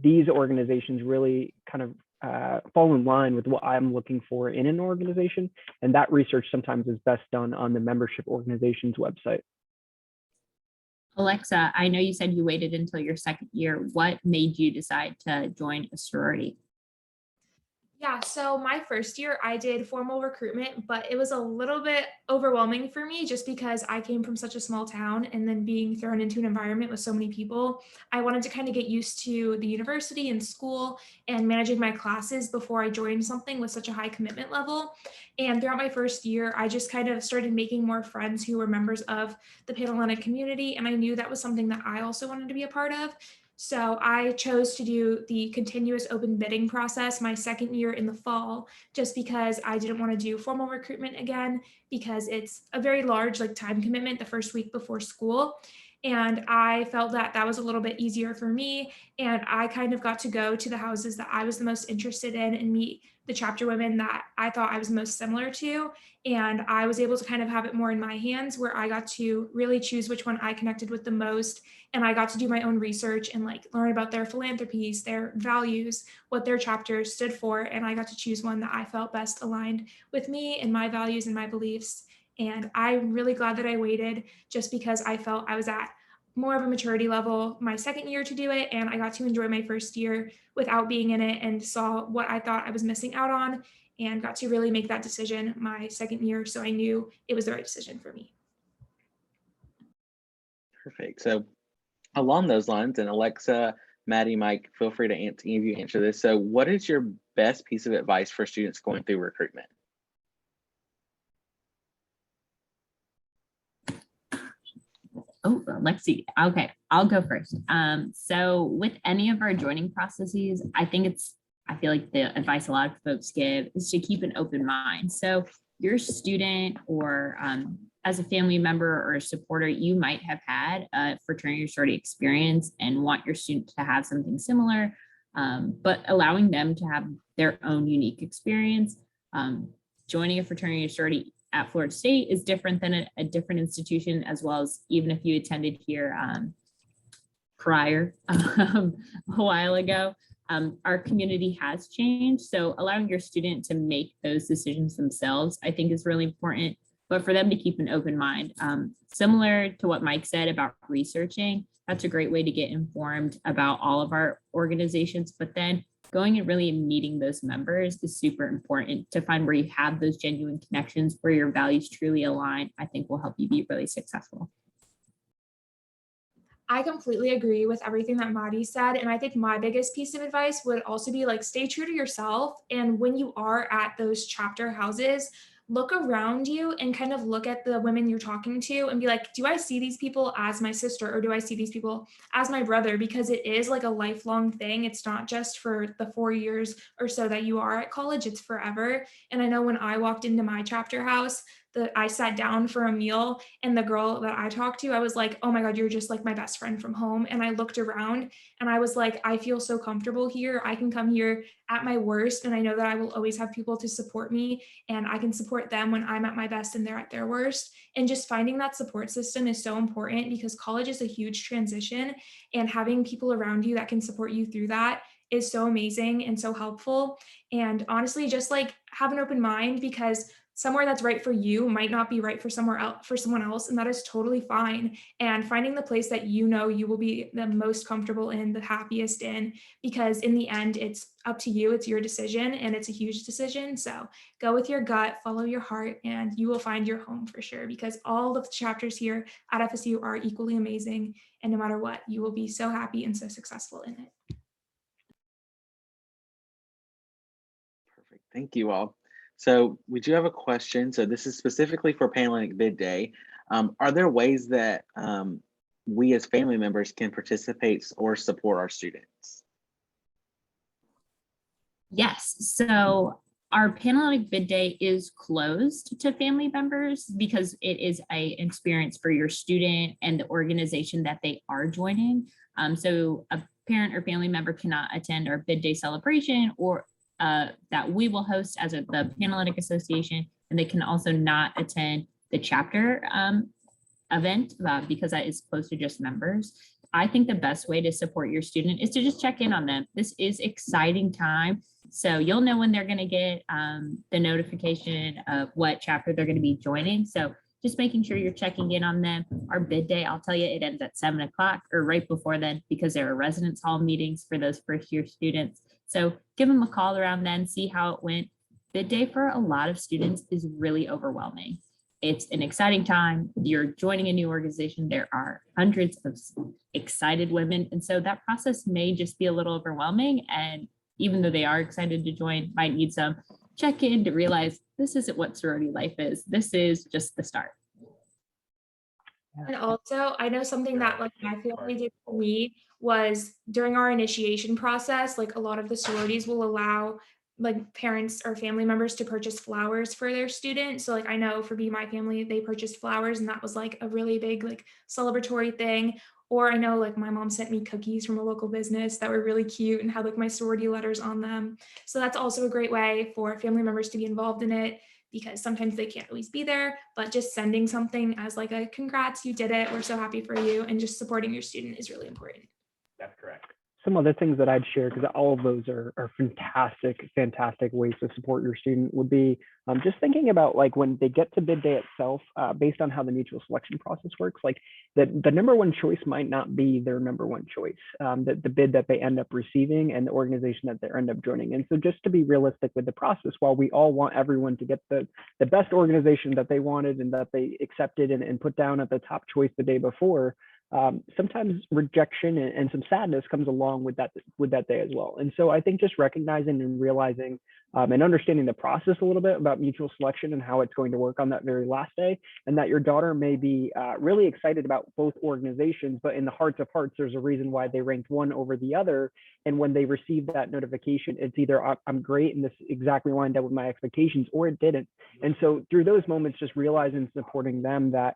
these organizations really kind of fall in line with what I'm looking for in an organization. And that research sometimes is best done on the membership organization's website. Alexa, I know you said you waited until your second year. What made you decide to join a sorority? Yeah, so my first year I did formal recruitment, but it was a little bit overwhelming for me just because I came from such a small town and then being thrown into an environment with so many people. I wanted to kind of get used to the university and school and managing my classes before I joined something with such a high commitment level. And throughout my first year, I just kind of started making more friends who were members of the Panhellenic community. And I knew that was something that I also wanted to be a part of. So I chose to do the continuous open bidding process my second year in the fall, just because I didn't want to do formal recruitment again, because it's a very large time commitment the first week before school. And I felt that that was a little bit easier for me. And I kind of got to go to the houses that I was the most interested in and meet the chapter women that I thought I was most similar to. And I was able to kind of have it more in my hands, where I got to really choose which one I connected with the most. And I got to do my own research and learn about their philanthropies, their values, what their chapter stood for. And I got to choose one that I felt best aligned with me and my values and my beliefs. And I'm really glad that I waited, just because I felt I was at more of a maturity level my second year to do it. And I got to enjoy my first year without being in it, and saw what I thought I was missing out on, and got to really make that decision my second year. So I knew it was the right decision for me. Perfect. So along those lines, and Alexa, Maddie, Mike, feel free to any of you answer this. So what is your best piece of advice for students going through recruitment? Oh, Lexi. Okay, I'll go first. So with any of our joining processes, I feel like the advice a lot of folks give is to keep an open mind. So your student, or as a family member or a supporter, you might have had a fraternity or sorority experience and want your student to have something similar, but allowing them to have their own unique experience. Joining a fraternity or sorority at Florida State is different than a different institution, as well as even if you attended here prior a while ago. Our community has changed, so allowing your student to make those decisions themselves, I think, is really important, but for them to keep an open mind. Similar to what Mike said about researching, that's a great way to get informed about all of our organizations, but then going and really meeting those members is super important to find where you have those genuine connections, where your values truly align. I think will help you be really successful. I completely agree with everything that Maddie said. And I think my biggest piece of advice would also be stay true to yourself. And when you are at those chapter houses, look around you and kind of look at the women you're talking to and be like, do I see these people as my sister, or do I see these people as my brother? Because it is a lifelong thing. It's not just for the 4 years or so that you are at college, it's forever. And I know when I walked into my chapter house, I sat down for a meal, and the girl that I talked to, I was like, oh my God, you're just my best friend from home. And I looked around and I was like, I feel so comfortable here. I can come here at my worst, and I know that I will always have people to support me, and I can support them when I'm at my best and they're at their worst. And just finding that support system is so important, because college is a huge transition, and having people around you that can support you through that is so amazing and so helpful. And honestly, just have an open mind, because somewhere that's right for you might not be right for someone else, and that is totally fine. And finding the place that you will be the most comfortable in, the happiest in, because in the end, it's up to you. It's your decision, and it's a huge decision. So go with your gut, follow your heart, and you will find your home for sure, because all of the chapters here at FSU are equally amazing. And no matter what, you will be so happy and so successful in it. Perfect. Thank you all. So we do have a question. So this is specifically for Panhellenic Bid Day. Are there ways that we as family members can participate or support our students? Yes. So Our Panhellenic bid day is closed to family members because it is an experience for your student and the organization that they are joining. So a parent or family member cannot attend our bid day celebration or that we will host as the Panhellenic Association, and they can also not attend the chapter event because that is closed to just members. I think the best way to support your student is to just check in on them. This is exciting time. So you'll know when they're going to get the notification of what chapter they're going to be joining. So just making sure you're checking in on them. Our bid day, I'll tell you, it ends at 7 o'clock or right before then because there are residence hall meetings for those first year students. So give them a call around then, see how it went. Bid day for a lot of students is really overwhelming. It's an exciting time. You're joining a new organization. There are hundreds of excited women. And so that process may just be a little overwhelming. And even though they are excited to join, might need some check-in to realize this isn't what sorority life is. This is just the start. And also, I know something that like my family did for me was during our initiation process, like a lot of the sororities will allow like parents or family members to purchase flowers for their students. So like I know for me, my family, they purchased flowers and that was like a really big like celebratory thing. Or I know like my mom sent me cookies from a local business that were really cute and had like my sorority letters on them. So that's also a great way for family members to be involved in it because sometimes they can't always be there, but just sending something as like a congrats, you did it, we're so happy for you, and just supporting your student is really important. That's correct. Some other things that I'd share, because all of those are fantastic ways to support your student, would be just thinking about like when they get to bid day itself, based on how the mutual selection process works, like the number one choice might not be their number one choice, the bid that they end up receiving and the organization that they end up joining. And so just to be realistic with the process, while we all want everyone to get the best organization that they wanted and that they accepted and put down at the top choice the day before, sometimes rejection and some sadness comes along with that day as well. And so I think just recognizing and realizing and understanding the process a little bit about mutual selection and how it's going to work on that very last day, and that your daughter may be really excited about both organizations, but in the hearts of hearts, there's a reason why they ranked one over the other. And when they receive that notification, it's either I'm great and this exactly lined up with my expectations, or it didn't. And so through those moments, just realizing and supporting them that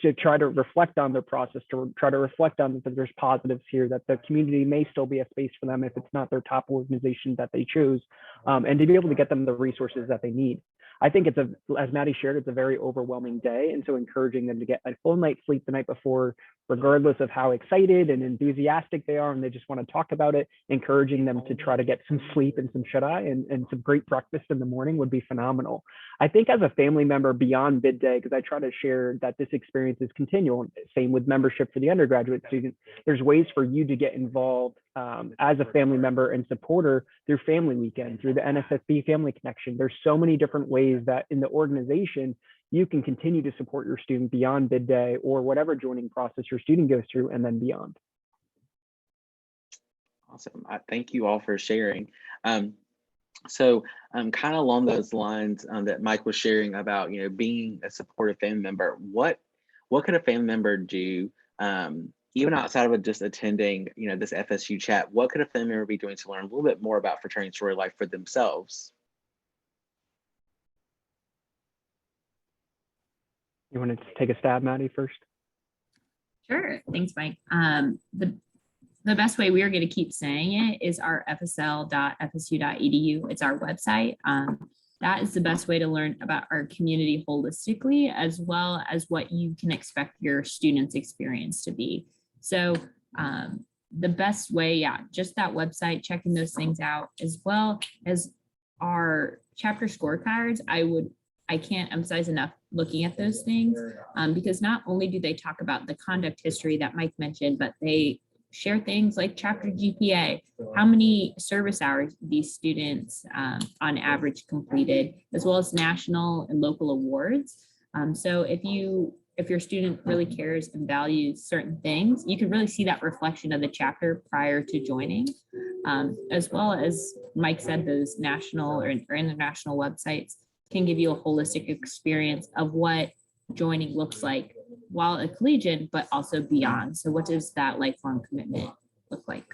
to try to reflect on their process, to try to reflect on that there's positives here, that the community may still be a space for them if it's not their top organization that they choose, and to be able to get them the resources that they need. I think it's as Maddie shared, it's a very overwhelming day. And so encouraging them to get a full night's sleep the night before, regardless of how excited and enthusiastic they are and they just want to talk about it, encouraging them to try to get some sleep and some shut-eye and some great breakfast in the morning would be phenomenal. I think as a family member beyond bid day, because I try to share that this experience is continual, same with membership for the undergraduate student, there's ways for you to get involved as a family member and supporter through Family Weekend, through the NSSB Family Connection. There's so many different ways that in the organization, you can continue to support your student beyond bid day or whatever joining process your student goes through and then beyond. Awesome. Thank you all for sharing. So kind of along those lines that Mike was sharing about, being a supportive family member, what could a family member do, even outside of just attending, this FSU chat? What could a family member be doing to learn a little bit more about fraternity and sorority life for themselves? You want to take a stab, Maddie, first? Sure. Thanks, Mike. The best way we are going to keep saying it is our fsl.fsu.edu. It's our website. That is the best way to learn about our community holistically, as well as what you can expect your students' experience to be. So the best way, just that website, checking those things out, as well as our chapter scorecards. I can't emphasize enough looking at those things because not only do they talk about the conduct history that Mike mentioned, but they share things like chapter GPA, how many service hours these students on average completed, as well as national and local awards. So if your student really cares and values certain things, you can really see that reflection of the chapter prior to joining, as well as Mike said, those national or international websites can give you a holistic experience of what joining looks like while a collegiate, but also beyond. So what does that lifelong commitment look like?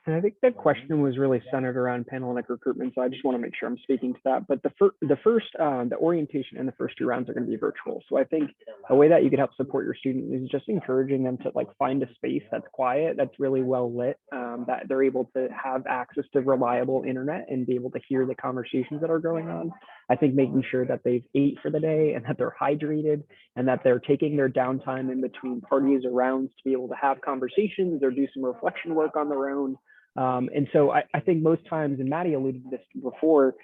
And I think the question was really centered around Panhellenic recruitment, so I just want to make sure I'm speaking to that. But the orientation and the first 2 rounds are going to be virtual. So I think a way that you could help support your student is just encouraging them to like find a space that's quiet, that's really well lit, that they're able to have access to reliable internet and be able to hear the conversations that are going on. I think making sure that they've ate for the day and that they're hydrated and that they're taking their downtime in between parties or rounds to be able to have conversations or do some reflection work on their own. And so I think most times, and Maddie alluded to this before,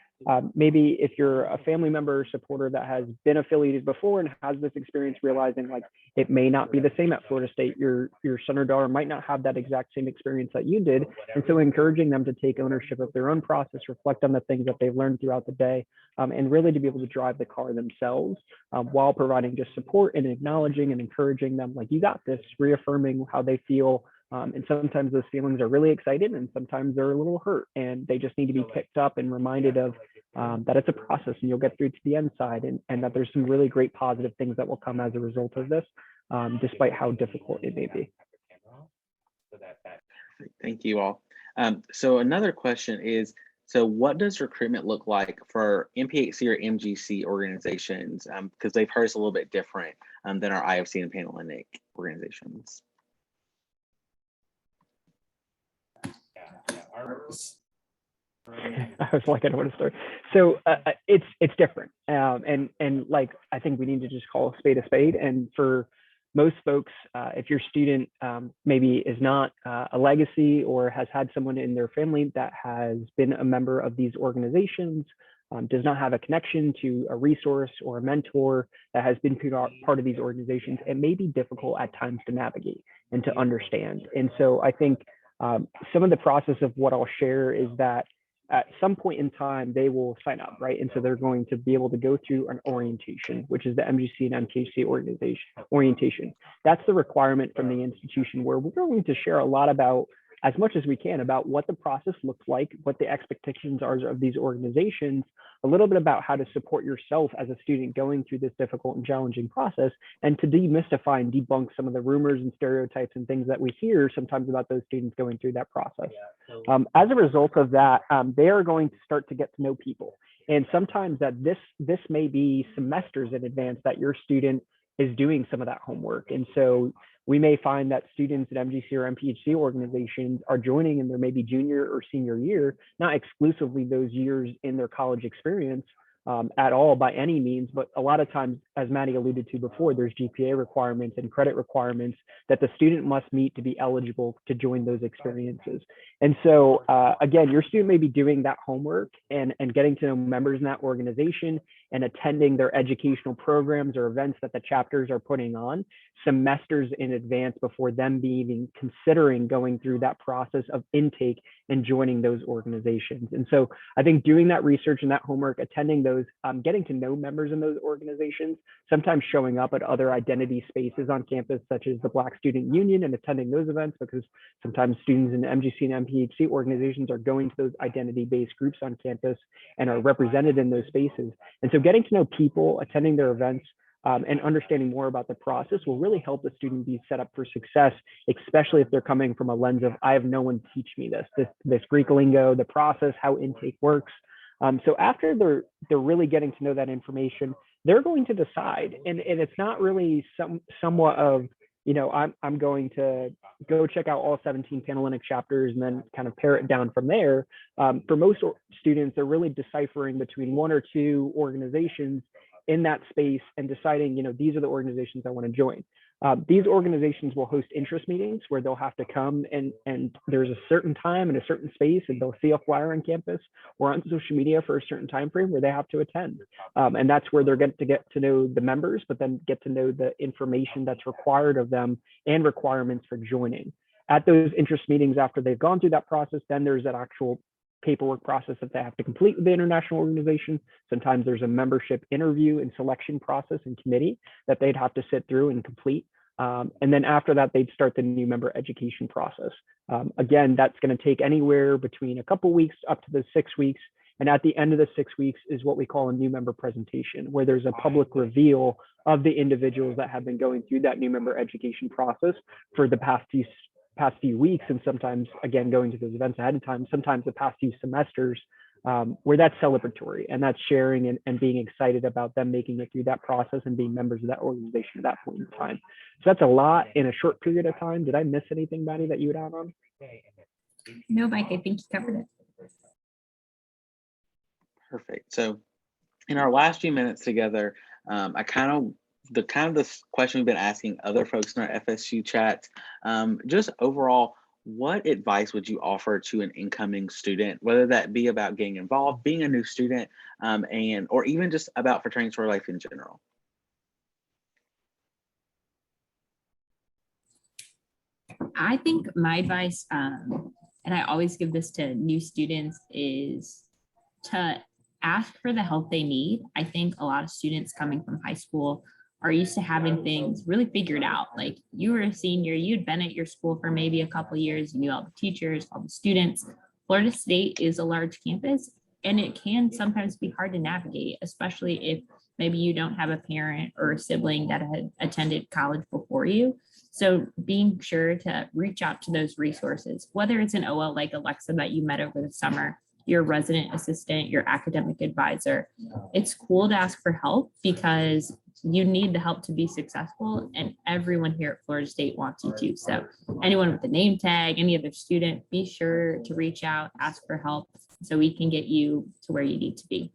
maybe if you're a family member or supporter that has been affiliated before and has this experience, realizing like it may not be the same at Florida State, your son or daughter might not have that exact same experience that you did. And so encouraging them to take ownership of their own process, reflect on the things that they've learned throughout the day, and really to be able to drive the car themselves, while providing just support and acknowledging and encouraging them, like, you got this, reaffirming how they feel. And sometimes those feelings are really excited and sometimes they're a little hurt, and they just need to be picked up and reminded of that it's a process and you'll get through to the end side, and that there's some really great positive things that will come as a result of this, despite how difficult it may be. Thank you all. So another question is, so what does recruitment look like for MPHC or MGC organizations? Because they've heard it's a little bit different than our IFC and Panhellenic organizations. I was like, I don't want to start. So it's different, and like I think we need to just call a spade. And for most folks, if your student maybe is not a legacy or has had someone in their family that has been a member of these organizations, does not have a connection to a resource or a mentor that has been part of these organizations, it may be difficult at times to navigate and to understand. And so I think some of the process of what I'll share is that at some point in time, they will sign up, right? And so they're going to be able to go through an orientation, which is the MGC and MKC orientation. That's the requirement from the institution, where we're going to share a lot about, as much as we can, about what the process looks like, what the expectations are of these organizations, a little bit about how to support yourself as a student going through this difficult and challenging process, and to demystify and debunk some of the rumors and stereotypes and things that we hear sometimes about those students going through that process. As a result of that, they are going to start to get to know people. And sometimes that this may be semesters in advance that your student is doing some of that homework. And so we may find that students at MGC or MPHC organizations are joining in their maybe junior or senior year, not exclusively those years in their college experience at all by any means, but a lot of times, as Maddie alluded to before, there's GPA requirements and credit requirements that the student must meet to be eligible to join those experiences. And so again, your student may be doing that homework and getting to know members in that organization and attending their educational programs or events that the chapters are putting on semesters in advance before them being considering going through that process of intake and joining those organizations. And so I think doing that research and that homework, attending those, getting to know members in those organizations, sometimes showing up at other identity spaces on campus, such as the Black Student Union, and attending those events, because sometimes students in MGC and MPHC organizations are going to those identity-based groups on campus and are represented in those spaces. And so getting to know people, attending their events, and understanding more about the process will really help the student be set up for success, especially if they're coming from a lens of, I have no one teach me this Greek lingo, the process, how intake works. So after they're really getting to know that information, they're going to decide, and it's not really somewhat of, you know, I'm going to go check out all 17 Panhellenic chapters and then kind of pare it down from there. For most students, they're really deciphering between 1 or 2 organizations in that space and deciding, you know, these are the organizations I want to join. These organizations will host interest meetings where they'll have to come and there's a certain time and a certain space, and they'll see a flyer on campus or on social media for a certain time frame where they have to attend. And that's where they're going to get to know the members, but then get to know the information that's required of them and requirements for joining. At those interest meetings, after they've gone through that process, then there's that actual paperwork process that they have to complete with the international organization. Sometimes there's a membership interview and selection process and committee that they'd have to sit through and complete. And then after that, they'd start the new member education process. Again, that's going to take anywhere between a couple weeks up to the 6 weeks. And at the end of the 6 weeks is what we call a new member presentation, where there's a public reveal of the individuals that have been going through that new member education process for the past past few weeks, and sometimes, again, going to those events ahead of time, sometimes the past few semesters, where that's celebratory and that's sharing and being excited about them making it through that process and being members of that organization at that point in time. So that's a lot in a short period of time. Did I miss anything, Maddie, that you would add on? No, Mike, I think you covered it. Perfect. So in our last few minutes together, the question we've been asking other folks in our FSU chat, just overall, what advice would you offer to an incoming student, whether that be about getting involved, being a new student, or even just about fraternity sorority life in general? I think my advice, and I always give this to new students, is to ask for the help they need. I think a lot of students coming from high school are used to having things really figured out. Like, you were a senior, you'd been at your school for maybe a couple of years, you knew all the teachers, all the students. Florida State is a large campus, and it can sometimes be hard to navigate, especially if maybe you don't have a parent or a sibling that had attended college before you. So being sure to reach out to those resources, whether it's an OL like Alexa that you met over the summer, your resident assistant, your academic advisor. It's cool to ask for help because you need the help to be successful, and everyone here at Florida State wants you to. So anyone with a name tag, any other student, be sure to reach out, ask for help so we can get you to where you need to be.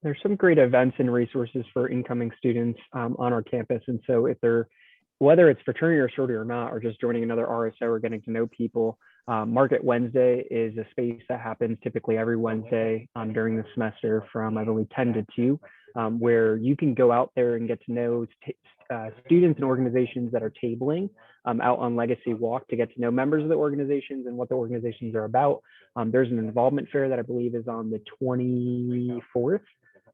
There's some great events and resources for incoming students on our campus. And so if they're, whether it's fraternity or sorority or not, or just joining another RSO or getting to know people, Market Wednesday is a space that happens typically every Wednesday during the semester from, I believe, 10 to 2, where you can go out there and get to know students and organizations that are tabling out on Legacy Walk to get to know members of the organizations and what the organizations are about. There's an involvement fair that I believe is on the 24th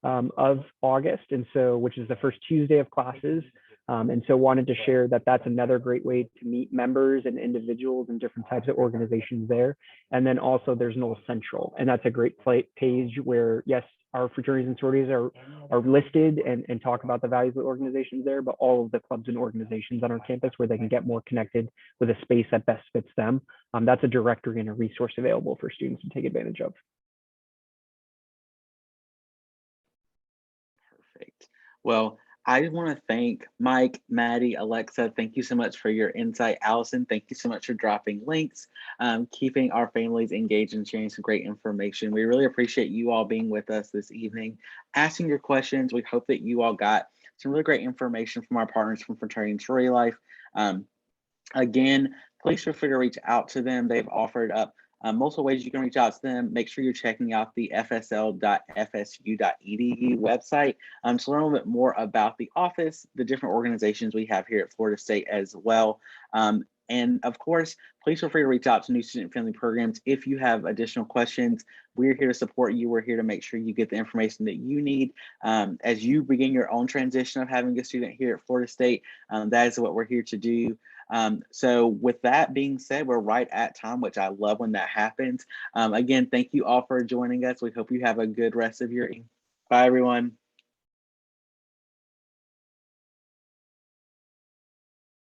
of August, and so, which is the first Tuesday of classes. And so wanted to share that that's another great way to meet members and individuals and different types of organizations there. And then also there's Knoll Central, and that's a great page where, yes, our fraternities and sororities are listed and talk about the values of the organizations there, but all of the clubs and organizations on our campus where they can get more connected with a space that best fits them. That's a directory and a resource available for students to take advantage of. Perfect. Well, I just want to thank Mike, Maddie, Alexa. Thank you so much for your insight. Allison, thank you so much for dropping links, keeping our families engaged and sharing some great information. We really appreciate you all being with us this evening, asking your questions. We hope that you all got some really great information from our partners from Fraternity and Sorority Life. Again, please feel free to reach out to them. They've offered up multiple ways you can reach out to them. Make sure you're checking out the fsl.fsu.edu website to learn a little bit more about the office, the different organizations we have here at Florida State as well. And of course, please feel free to reach out to New Student Friendly Programs if you have additional questions. We're here to support you. We're here to make sure you get the information that you need as you begin your own transition of having a student here at Florida State. That is what we're here to do. So with that being said, we're right at time, which I love when that happens. Again, thank you all for joining us. We hope you have a good rest of your evening. Bye, everyone.